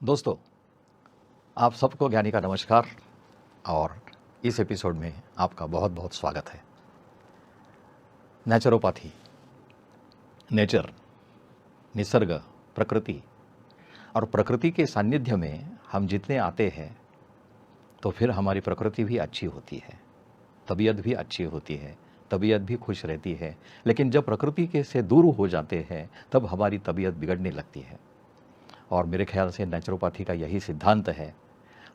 दोस्तों, आप सबको ज्ञानी का नमस्कार और इस एपिसोड में आपका बहुत बहुत स्वागत है। नेचुरोपैथी, नेचर, निसर्ग, प्रकृति और प्रकृति के सानिध्य में हम जितने आते हैं तो फिर हमारी प्रकृति भी अच्छी होती है, तबीयत भी अच्छी होती है, तबीयत भी खुश रहती है। लेकिन जब प्रकृति के से दूर हो जाते हैं तब हमारी तबीयत बिगड़ने लगती है। और मेरे ख्याल से नेचुरोपैथी का यही सिद्धांत है।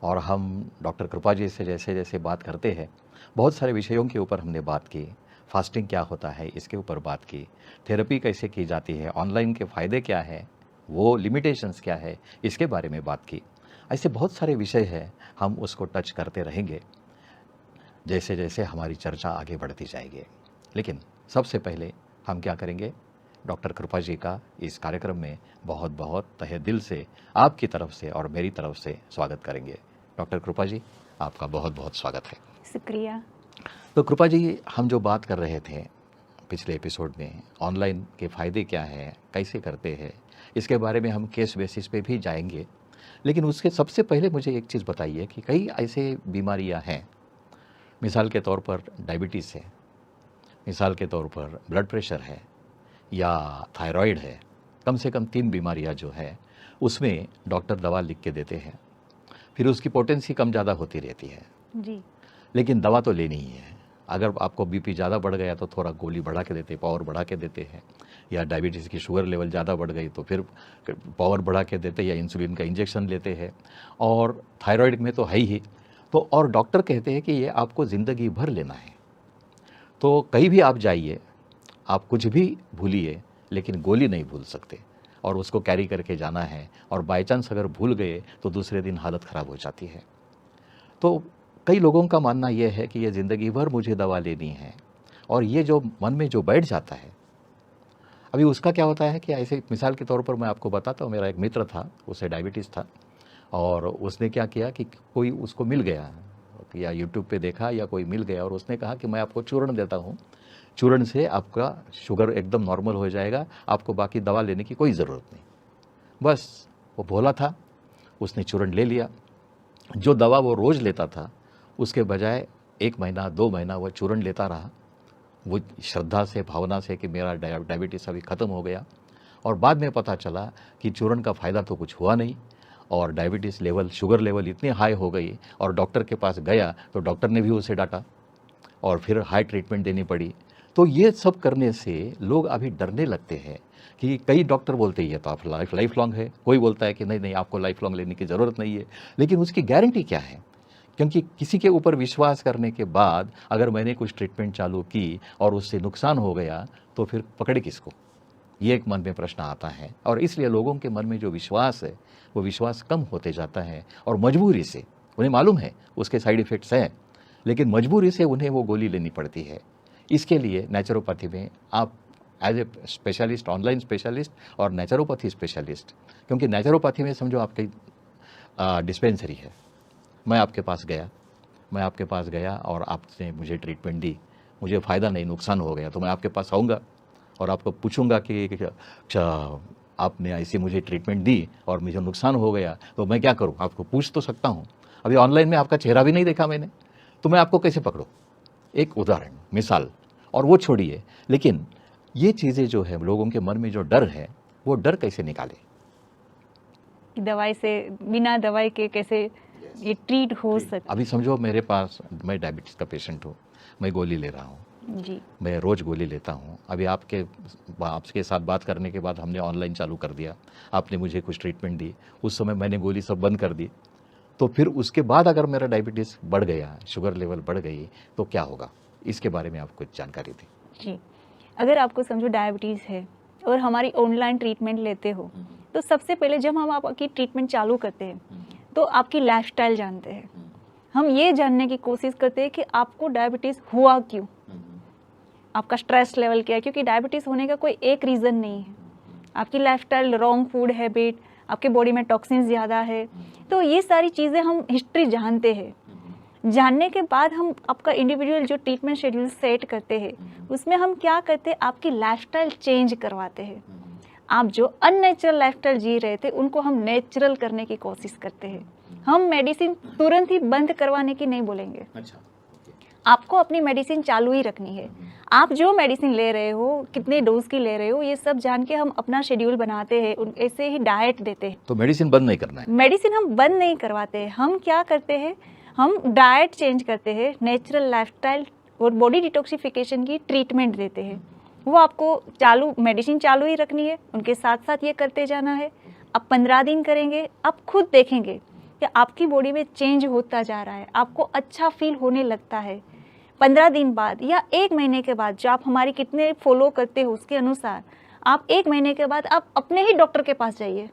और हम डॉक्टर कृपा जी से जैसे जैसे बात करते हैं, बहुत सारे विषयों के ऊपर हमने बात की। फास्टिंग क्या होता है इसके ऊपर बात की, थेरेपी कैसे की जाती है, ऑनलाइन के फ़ायदे क्या है, वो लिमिटेशंस क्या है, इसके बारे में बात की। ऐसे बहुत सारे विषय हैं, हम उसको टच करते रहेंगे जैसे जैसे हमारी चर्चा आगे बढ़ती जाएगी। लेकिन सबसे पहले हम क्या करेंगे, डॉक्टर कृपा जी का इस कार्यक्रम में बहुत बहुत तहे दिल से आपकी तरफ से और मेरी तरफ से स्वागत करेंगे। डॉक्टर कृपा जी, आपका बहुत बहुत स्वागत है। शुक्रिया। तो कृपा जी, हम जो बात कर रहे थे पिछले एपिसोड में, ऑनलाइन के फ़ायदे क्या हैं, कैसे करते हैं, इसके बारे में हम केस बेसिस पे भी जाएंगे। लेकिन उसके सबसे पहले मुझे एक चीज़ बताइए कि कई ऐसे बीमारियां हैं, मिसाल के तौर पर डायबिटीज़ है, मिसाल के तौर पर ब्लड प्रेशर है या थायराइड है। कम से कम 3 बीमारियां जो है उसमें डॉक्टर दवा लिख के देते हैं, फिर उसकी पोटेंसी कम ज़्यादा होती रहती है जी। लेकिन दवा तो लेनी ही है। अगर आपको बीपी ज़्यादा बढ़ गया तो थोड़ा गोली बढ़ा के देते, पावर बढ़ा के देते हैं, या डायबिटीज़ की शुगर लेवल ज़्यादा बढ़ गई तो फिर पावर बढ़ा के देते या इंसुलिन का इंजेक्शन लेते हैं। और थायराइड में तो है ही। तो और डॉक्टर कहते हैं कि ये आपको ज़िंदगी भर लेना है। तो कहीं भी आप जाइए, आप कुछ भी भूलिए लेकिन गोली नहीं भूल सकते, और उसको कैरी करके जाना है। और बाय चांस अगर भूल गए तो दूसरे दिन हालत ख़राब हो जाती है। तो कई लोगों का मानना यह है कि ये ज़िंदगी भर मुझे दवा लेनी है, और ये जो मन में जो बैठ जाता है, अभी उसका क्या होता है कि ऐसे मिसाल के तौर पर मैं आपको बताता हूँ। मेरा एक मित्र था, उसे डायबिटीज़ था, और उसने क्या किया कि कोई उसको मिल गया या यूट्यूब पे देखा या कोई मिल गया और उसने कहा कि मैं आपको चूर्ण देता हूँ, चूर्ण से आपका शुगर एकदम नॉर्मल हो जाएगा, आपको बाकी दवा लेने की कोई ज़रूरत नहीं। बस वो भोला था, उसने चूर्ण ले लिया। जो दवा वो रोज़ लेता था उसके बजाय 1 महीना 2 महीना वह चूर्ण लेता रहा, वो श्रद्धा से, भावना से कि मेरा डायबिटीज़ अभी ख़त्म हो गया। और बाद में पता चला कि चूर्ण का फ़ायदा तो कुछ हुआ नहीं, और डायबिटीज़ लेवल, शुगर लेवल इतनी हाई हो गई, और डॉक्टर के पास गया तो डॉक्टर ने भी उसे डांटा और फिर हाई ट्रीटमेंट देनी पड़ी। तो ये सब करने से लोग अभी डरने लगते हैं कि कई डॉक्टर बोलते हैं ये तो आप लाइफ लॉन्ग है, कोई बोलता है कि नहीं नहीं आपको लाइफ लॉन्ग लेने की ज़रूरत नहीं है। लेकिन उसकी गारंटी क्या है? क्योंकि किसी के ऊपर विश्वास करने के बाद अगर मैंने कुछ ट्रीटमेंट चालू की और उससे नुकसान हो गया तो फिर पकड़े किसको? ये एक मन में प्रश्न आता है। और इसलिए लोगों के मन में जो विश्वास है वो विश्वास कम होते जाता है, और मजबूरी से, उन्हें मालूम है उसके साइड इफ़ेक्ट्स हैं, लेकिन मजबूरी से उन्हें वो गोली लेनी पड़ती है। इसके लिए नेचुरोपैथी में आप as a specialist, online specialist और नेचुरोपैथी स्पेशलिस्ट, क्योंकि नेचुरोपैथी में समझो आपकी डिस्पेंसरी है। मैं आपके पास गया और आपने मुझे ट्रीटमेंट दी, मुझे फ़ायदा नहीं, नुकसान हो गया, तो मैं आपके पास आऊँगा और आपको पूछूंगा कि अच्छा आपने ऐसी मुझे ट्रीटमेंट दी और मुझे नुकसान हो गया तो मैं क्या करूं? आपको पूछ तो सकता हूं। अभी ऑनलाइन में आपका चेहरा भी नहीं देखा मैंने, तो मैं आपको कैसे पकड़ूं? एक उदाहरण, मिसाल, और वो छोड़िए। लेकिन ये चीज़ें जो है, लोगों के मन में जो डर है, वो डर कैसे निकाले? दवाई से, बिना दवाई के कैसे ये ट्रीट हो सकता? अभी समझो मेरे पास, मैं डायबिटीज़ का पेशेंट हूँ, मैं गोली ले रहा हूँ, जी। मैं रोज़ गोली लेता हूँ। अभी आपके साथ बात करने के बाद हमने ऑनलाइन चालू कर दिया, आपने मुझे कुछ ट्रीटमेंट दी, उस समय मैंने गोली सब बंद कर दी। तो फिर उसके बाद अगर मेरा डायबिटीज़ बढ़ गया, शुगर लेवल बढ़ गई, तो क्या होगा? इसके बारे में आप कुछ जानकारी दें। जी, अगर आपको समझो डायबिटीज़ है और हमारी ऑनलाइन ट्रीटमेंट लेते हो, तो सबसे पहले जब हम आपकी ट्रीटमेंट चालू करते हैं तो आपकी लाइफस्टाइल जानते हैं। हम ये जानने की कोशिश करते हैं कि आपको डायबिटीज़ हुआ क्यों, आपका स्ट्रेस लेवल क्या है, क्योंकि डायबिटीज़ होने का कोई एक रीज़न नहीं है। आपकी लाइफस्टाइल, रॉन्ग फूड हैबिट, आपके बॉडी में टॉक्सिन्स ज़्यादा है, तो ये सारी चीज़ें हम हिस्ट्री जानते हैं। जानने के बाद हम आपका इंडिविजुअल जो ट्रीटमेंट शेड्यूल सेट करते हैं, उसमें हम क्या करते हैं, आपकी लाइफस्टाइल चेंज करवाते हैं। आप जो अननेचुरल लाइफस्टाइल जी रहे थे उनको हम नेचुरल करने की कोशिश करते हैं। हम मेडिसिन तुरंत ही बंद करवाने की नहीं बोलेंगे। अच्छा, आपको अपनी मेडिसिन चालू ही रखनी है। आप जो मेडिसिन ले रहे हो, कितने डोज की ले रहे हो, ये सब जान के हम अपना शेड्यूल बनाते हैं, ऐसे ही डाइट देते हैं। तो मेडिसिन बंद नहीं करना है। मेडिसिन हम बंद नहीं करवाते हैं। हम क्या करते हैं, हम डाइट चेंज करते हैं, नेचुरल लाइफस्टाइल और बॉडी डिटॉक्सिफिकेशन की ट्रीटमेंट देते हैं। वो आपको चालू मेडिसिन चालू ही रखनी है, उनके साथ साथ ये करते जाना है। आप 15 दिन करेंगे, आप खुद देखेंगे कि आपकी बॉडी में चेंज होता जा रहा है, आपको अच्छा फील होने लगता है। 15 दिन बाद या 1 महीने के बाद, जो आप हमारी कितने फॉलो करते हो उसके अनुसार, आप 1 महीने के बाद आप अपने ही डॉक्टर के पास जाइए,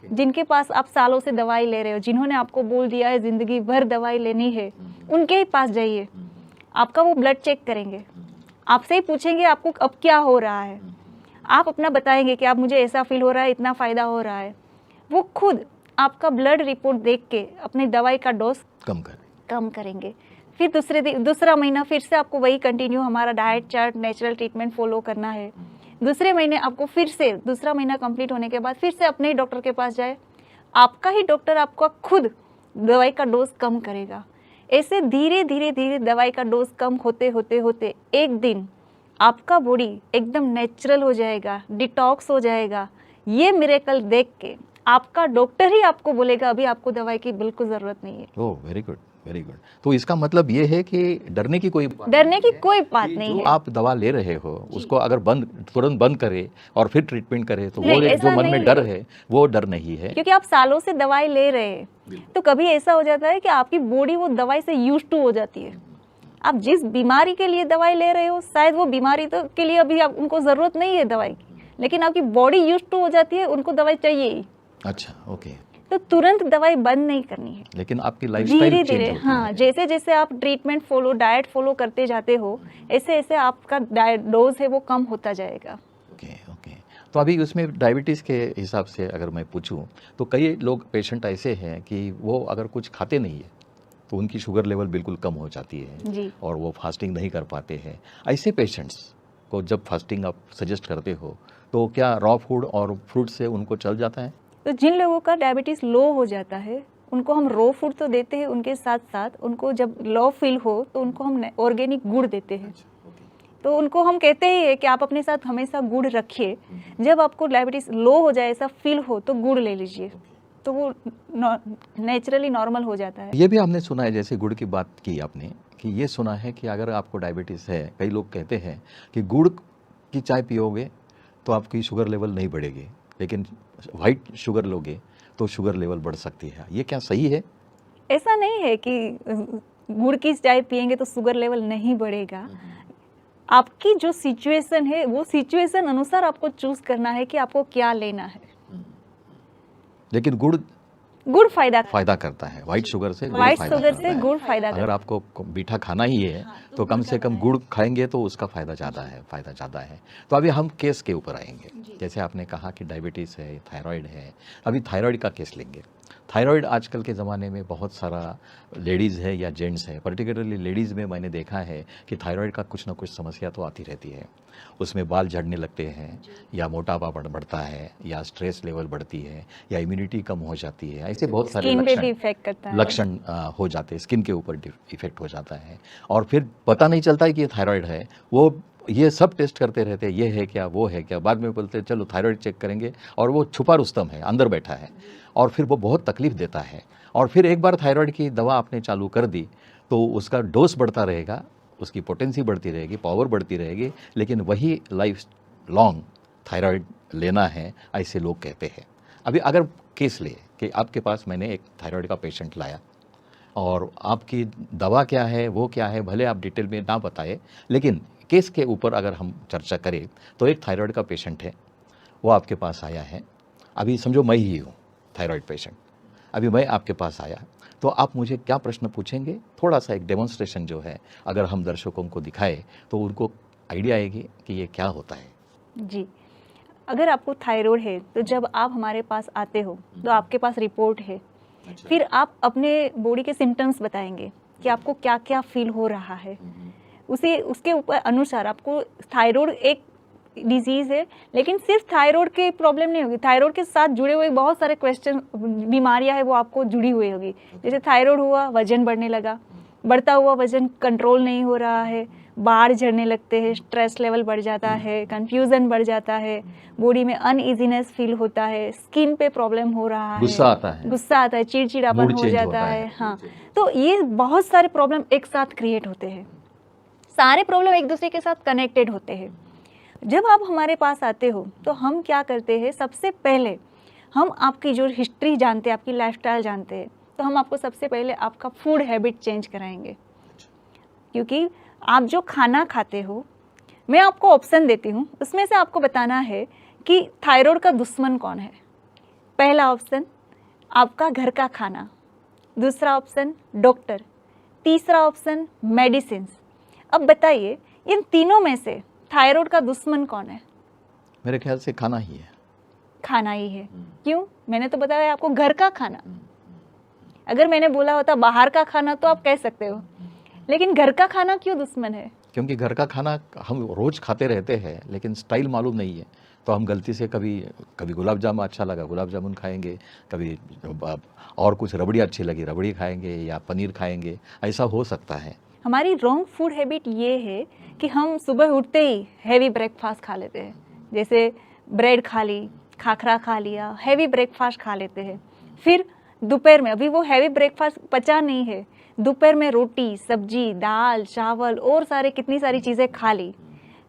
जिनके पास आप सालों से दवाई ले रहे हो, जिन्होंने आपको बोल दिया है ज़िंदगी भर दवाई लेनी है, उनके ही पास जाइए। आपका वो ब्लड चेक करेंगे, आपसे ही पूछेंगे आपको अब क्या हो रहा है। आप अपना बताएंगे कि आप मुझे ऐसा फील हो रहा है, इतना फ़ायदा हो रहा है। वो खुद आपका ब्लड रिपोर्ट देख के अपनी दवाई का डोज कम करेंगे। फिर दूसरा महीना फिर से आपको वही कंटिन्यू हमारा diet chart, natural treatment follow करना है। दूसरे महीने आपको फिर से दूसरा महीना कंप्लीट होने के बाद फिर से अपने ही डॉक्टर के पास जाए। आपका ही डॉक्टर आपका खुद दवाई का डोज कम करेगा। ऐसे धीरे धीरे धीरे दवाई का डोज कम होते होते होते एक दिन आपका बॉडी एकदम नेचुरल हो जाएगा, डिटॉक्स हो जाएगा। ये मिरेकल देख के आपका डॉक्टर ही आपको बोलेगा अभी आपको दवाई की बिल्कुल ज़रूरत नहीं है। ओह, वेरी गुड, वेरी गुड। तो इसका मतलब ये है कि डरने की कोई बात नहीं है। आप दवा ले रहे हो उसको अगर तुरंत बंद करे और फिर ट्रीटमेंट करे तो वो नहीं, जो मन में डर है वो डर नहीं है, क्योंकि आप सालों से दवाई ले रहे हैं। तो कभी ऐसा हो जाता है कि आपकी बॉडी वो दवाई से यूज्ड टू हो जाती है। आप जिस बीमारी के लिए दवाई ले रहे हो, शायद वो बीमारी तो के लिए अभी आप उनको ज़रूरत नहीं है दवाई की, लेकिन आपकी बॉडी यूज्ड टू हो जाती है, उनको दवाई चाहिए ही। अच्छा, ओके। तो तुरंत दवाई बंद नहीं करनी है, लेकिन आपकी लाइफस्टाइल धीरे धीरे, हाँ, जैसे जैसे आप ट्रीटमेंट फॉलो, डाइट फॉलो करते जाते हो, ऐसे ऐसे आपका डोज है वो कम होता जाएगा। Okay, okay. तो अभी उसमें डायबिटीज़ के हिसाब से अगर मैं पूछूं तो कई लोग पेशेंट ऐसे हैं कि वो अगर कुछ खाते नहीं है तो उनकी शुगर लेवल बिल्कुल कम हो जाती है जी। और वो फास्टिंग नहीं कर पाते हैं। ऐसे पेशेंट्स को जब फास्टिंग आप सजेस्ट करते हो तो क्या रॉ फूड और फ्रूट से उनको चल जाता है? तो जिन लोगों का डायबिटीज़ लो हो जाता है उनको हम रो फूड तो देते हैं, उनके साथ साथ उनको जब लो फील हो तो उनको हम ऑर्गेनिक गुड़ देते हैं। तो उनको हम कहते ही है कि आप अपने साथ हमेशा गुड़ रखिए, जब आपको डायबिटीज़ लो हो जाए, ऐसा फील हो तो गुड़ ले लीजिए, तो वो नेचुरली नॉर्मल हो जाता है। ये भी आपने सुना है, जैसे गुड़ की बात की आपने, कि ये सुना है कि अगर आपको डायबिटीज़ है, कई लोग कहते हैं कि गुड़ की चाय पियोगे तो आपकी शुगर लेवल नहीं बढ़ेगी, लेकिन वाइट शुगर लोगे तो शुगर लेवल बढ़ सकती है। ये क्या सही है? ऐसा नहीं है कि गुड़ की चाय पियेंगे तो शुगर लेवल नहीं बढ़ेगा। आपकी जो सिचुएशन है वो सिचुएशन अनुसार आपको चूज करना है कि आपको क्या लेना है। लेकिन गुड़ फायदा करता है, वाइट शुगर से गुड़ फायदा अगर आपको मीठा खाना ही है तो कम से कम गुड़ खाएंगे तो उसका फायदा ज़्यादा है। तो अभी हम केस के ऊपर आएंगे। जैसे आपने कहा कि डायबिटीज़ है, थायराइड है, अभी थायराइड का केस लेंगे। थायराइड आजकल के ज़माने में बहुत सारा लेडीज़ है या जेंट्स है, पर्टिकुलरली लेडीज़ में मैंने देखा है कि थायराइड का कुछ ना कुछ समस्या तो आती रहती है। उसमें बाल झड़ने लगते हैं, या मोटापा बढ़ता है, या स्ट्रेस लेवल बढ़ती है, या इम्यूनिटी कम हो जाती है। ऐसे बहुत सारे लक्षण हो जाते हैं, स्किन के ऊपर इफेक्ट हो जाता है और फिर पता नहीं चलता है कि ये थायराइड है। वो ये सब टेस्ट करते रहते हैं, ये है क्या, वो है क्या, बाद में बोलते हैं चलो थायराइड चेक करेंगे, और वो छुपा रुस्तम है, अंदर बैठा है और फिर वो बहुत तकलीफ देता है। और फिर एक बार थायराइड की दवा आपने चालू कर दी तो उसका डोज बढ़ता रहेगा, उसकी पोटेंसी बढ़ती रहेगी, पावर बढ़ती रहेगी, लेकिन वही लाइफ लॉन्ग थायराइड लेना है, ऐसे लोग कहते हैं। अभी अगर केस ले कि आपके पास मैंने एक थायराइड का पेशेंट लाया और आपकी दवा क्या है, वो क्या है, भले आप डिटेल में ना बताए, लेकिन केस के ऊपर अगर हम चर्चा करें तो एक थायराइड का पेशेंट है, वो आपके पास आया है। अभी समझो मैं ही हूँ थायराइड पेशेंट, अभी मैं आपके पास आया तो आप मुझे क्या प्रश्न पूछेंगे? थोड़ा सा एक डेमोन्स्ट्रेशन जो है अगर हम दर्शकों को दिखाए तो उनको आइडिया आएगी कि ये क्या होता है। जी, अगर आपको थायराइड है तो जब आप हमारे पास आते हो तो आपके पास रिपोर्ट है। अच्छा। फिर आप अपने बॉडी के सिम्टम्स बताएंगे कि आपको क्या क्या फील हो रहा है। उसके ऊपर अनुसार आपको थायराइड एक डिजीज़ है, लेकिन सिर्फ थायराइड की प्रॉब्लम नहीं होगी, थायराइड के साथ जुड़े हुए बहुत सारे क्वेश्चन बीमारियां हैं वो आपको जुड़ी हुई होगी। जैसे थायराइड हुआ, वजन बढ़ने लगा, बढ़ता हुआ वजन कंट्रोल नहीं हो रहा है, बाढ़ झड़ने लगते हैं, स्ट्रेस लेवल बढ़ जाता है, कंफ्यूजन बढ़ जाता है, बॉडी में अनइजीनेस फील होता है, स्किन पे प्रॉब्लम हो रहा है, गुस्सा आता है, गुस्सा आता है, चिड़चिड़ापन मूड हो चेंज जाता होता है। है। हाँ, तो ये बहुत सारे प्रॉब्लम एक साथ क्रिएट होते हैं, सारे प्रॉब्लम एक दूसरे के साथ कनेक्टेड होते हैं। जब आप हमारे पास आते हो तो हम क्या करते हैं, सबसे पहले हम आपकी जो हिस्ट्री जानते हैं, आपकी लाइफस्टाइल जानते हैं, तो हम आपको सबसे पहले आपका फूड हैबिट चेंज कराएंगे। क्योंकि आप जो खाना खाते हो, मैं आपको ऑप्शन देती हूँ, उसमें से आपको बताना है कि थायराइड का दुश्मन कौन है। पहला ऑप्शन आपका घर का खाना, दूसरा ऑप्शन डॉक्टर, तीसरा ऑप्शन मेडिसिन। अब बताइए इन तीनों में से थायराइड का दुश्मन कौन है? मेरे ख्याल से खाना ही है। खाना ही है। क्यों? मैंने तो बताया आपको, घर का खाना। अगर मैंने बोला होता बाहर का खाना तो आप कह सकते हो, लेकिन घर का खाना क्यों दुश्मन है? क्योंकि घर का खाना हम रोज खाते रहते हैं, लेकिन स्टाइल मालूम नहीं है, तो हम गलती से कभी गुलाब जामुन अच्छा लगा गुलाब जामुन खाएंगे, कभी और कुछ रबड़ी अच्छी लगी रबड़ी खाएंगे, या पनीर खाएंगे, ऐसा हो सकता है। हमारी रॉन्ग फूड हैबिट ये है कि हम सुबह उठते ही हैवी ब्रेकफास्ट खा लेते हैं, जैसे ब्रेड खा ली, खाखरा खा लिया, हैवी ब्रेकफास्ट खा लेते हैं। फिर दोपहर में, अभी वो हैवी ब्रेकफास्ट पचा नहीं है, दोपहर में रोटी, सब्जी, दाल, चावल और कितनी सारी चीज़ें खा ली।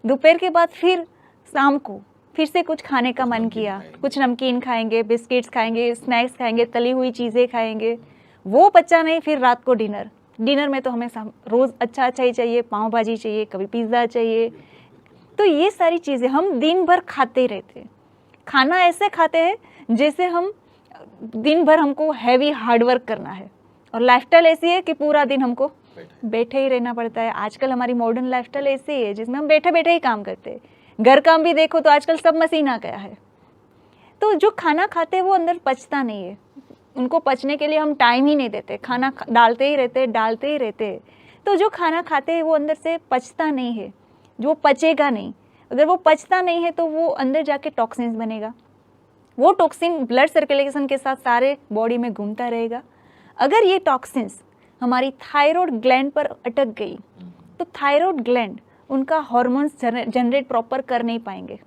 दोपहर के बाद फिर शाम को फिर से कुछ खाने का मन किया, कुछ नमकीन खाएंगे, बिस्किट्स खाएंगे, स्नैक्स खाएंगे, तली हुई चीज़ें खाएंगे, वो पचा नहीं। फिर रात को डिनर में तो हमें रोज़ अच्छा ही चाहिए, पाव भाजी चाहिए, कभी पिज़्ज़ा चाहिए। तो ये सारी चीज़ें हम दिन भर खाते रहते हैं। खाना ऐसे खाते हैं जैसे हम दिन भर हमको हैवी हार्डवर्क करना है, और लाइफस्टाइल ऐसी है कि पूरा दिन हमको बैठे ही रहना पड़ता है। आजकल हमारी मॉडर्न लाइफस्टाइल ऐसी है जिसमें हम बैठे बैठे ही काम करते हैं। घर काम भी देखो तो आजकल सब मशीन आ गया है। तो जो खाना खाते हैं वो अंदर पचता नहीं है, उनको पचने के लिए हम टाइम ही नहीं देते, खाना डालते ही रहते। तो जो खाना खाते हैं वो अंदर से पचता नहीं है, जो पचेगा नहीं। अगर वो पचता नहीं है तो वो अंदर जाके टॉक्सिन्स बनेगा, वो टॉक्सिन ब्लड सर्कुलेशन के साथ सारे बॉडी में घूमता रहेगा। अगर ये टॉक्सिन्स हमारी थायराइड ग्लैंड पर अटक गई तो थायराइड ग्लैंड उनका हार्मोन्स जनरेट प्रॉपर कर नहीं पाएंगे।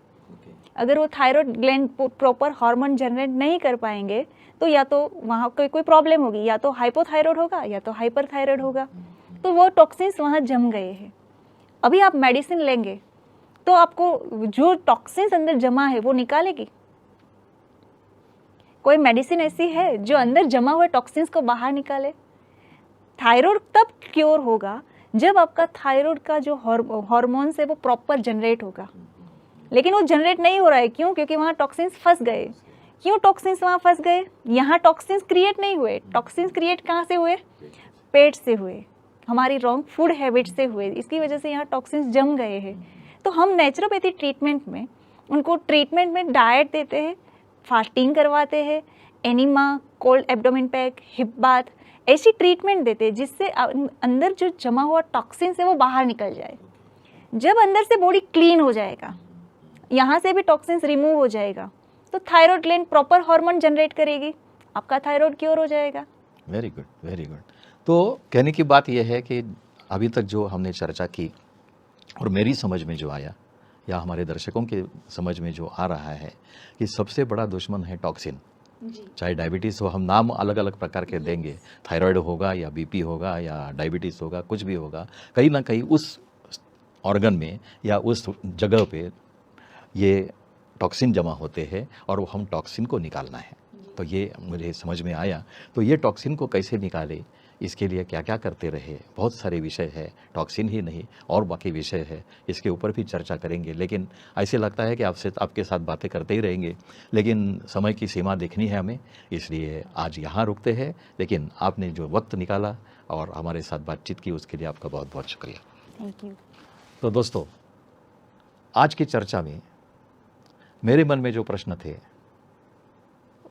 अगर वो thyroid gland proper hormone generate नहीं कर पाएंगे तो या तो वहाँ कोई प्रॉब्लम होगी, या तो हाइपोथायराइड होगा या तो हाइपरथायराइड होगा। तो वो टॉक्सिन्स वहाँ जम गए हैं। अभी आप मेडिसिन लेंगे तो आपको जो टॉक्सिन्स अंदर जमा है वो निकालेगी? कोई मेडिसिन ऐसी है जो अंदर जमा हुए टॉक्सिन्स को बाहर निकाले? थायराइड तब क्योर होगा जब आपका थायराइड का जो हार्मोन्स है वो प्रॉपर जनरेट होगा, लेकिन वो जनरेट नहीं हो रहा है। क्यों? क्योंकि वहाँ टॉक्सिन्स फंस गए। क्यों टॉक्सिन्स वहाँ फंस गए? यहाँ टॉक्सिन्स क्रिएट नहीं हुए। टॉक्सिन्स क्रिएट कहाँ से हुए? पेट से हुए, हमारी रॉन्ग फूड हैबिट से हुए। इसकी वजह से यहाँ टॉक्सिन्स जम गए हैं। तो हम नेचुरोपैथी ट्रीटमेंट में उनको ट्रीटमेंट में डाइट देते हैं, फास्टिंग करवाते हैं, enema, cold abdomen pack, hip bath, ऐसी ट्रीटमेंट देते हैं जिससे अंदर जो जमा हुआ टॉक्सिन्स है वो बाहर निकल जाए। जब अंदर से बॉडी क्लीन हो जाएगा, यहाँ से भी टॉक्सिन्स रिमूव हो जाएगा, तो thyroid gland proper hormone generate करेगी, आपका थायराइड क्योर हो जाएगा। Very good, very good. तो कहने की बात यह है कि अभी तक जो हमने चर्चा की और मेरी समझ में जो आया या हमारे दर्शकों के समझ में जो आ रहा है कि सबसे बड़ा दुश्मन है टॉक्सिन। चाहे डायबिटीज़ हो, हम नाम अलग अलग प्रकार के देंगे, थायराइड होगा या बीपी होगा या डायबिटीज़ होगा, कुछ भी होगा, कहीं ना कहीं उस ऑर्गन में या उस जगह पे ये टॉक्सिन जमा होते हैं और वो हम टॉक्सिन को निकालना है। तो ये मुझे समझ में आया। तो ये टॉक्सिन को कैसे निकाले, इसके लिए क्या क्या करते रहे, बहुत सारे विषय है, टॉक्सिन ही नहीं और बाकी विषय है, इसके ऊपर भी चर्चा करेंगे। लेकिन ऐसे लगता है कि आपके साथ बातें करते ही रहेंगे, लेकिन समय की सीमा देखनी है हमें, इसलिए आज यहाँ रुकते हैं। लेकिन आपने जो वक्त निकाला और हमारे साथ बातचीत की उसके लिए आपका बहुत बहुत शुक्रिया। Thank you. तो दोस्तों, आज की चर्चा में मेरे मन में जो प्रश्न थे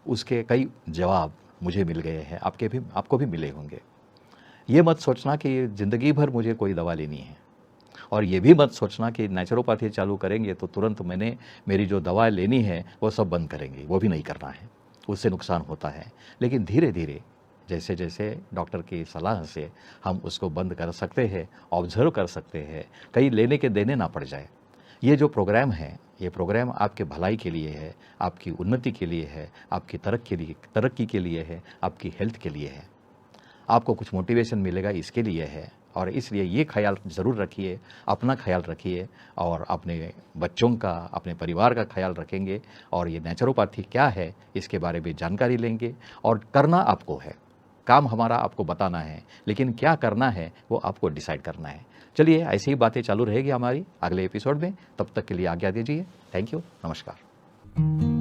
उसके कई जवाब मुझे मिल गए हैं, आपको भी मिले होंगे। ये मत सोचना कि ज़िंदगी भर मुझे कोई दवा लेनी है। और ये भी मत सोचना कि नेचुरोपैथी चालू करेंगे तो तुरंत मेरी जो दवा लेनी है वो सब बंद करेंगे, वो भी नहीं करना है, उससे नुकसान होता है। लेकिन धीरे धीरे जैसे जैसे डॉक्टर की सलाह से हम उसको बंद कर सकते हैं, ऑब्जर्व कर सकते हैं, कहीं लेने के देने ना पड़ जाए। ये जो प्रोग्राम है, ये प्रोग्राम आपके भलाई के लिए है, आपकी उन्नति के लिए है, आपकी तरक्की के लिए है, आपकी हेल्थ के लिए है, आपको कुछ मोटिवेशन मिलेगा इसके लिए है। और इसलिए ये ख्याल ज़रूर रखिए, अपना ख्याल रखिए और अपने बच्चों का, अपने परिवार का ख्याल रखेंगे। और ये नेचुरोपैथी क्या है इसके बारे में जानकारी लेंगे। और करना आपको है, काम हमारा आपको बताना है, लेकिन क्या करना है वो आपको डिसाइड करना है। चलिए, ऐसी ही बातें चालू रहेगी हमारी अगले एपिसोड में। तब तक के लिए आज्ञा दीजिए। थैंक यू, नमस्कार।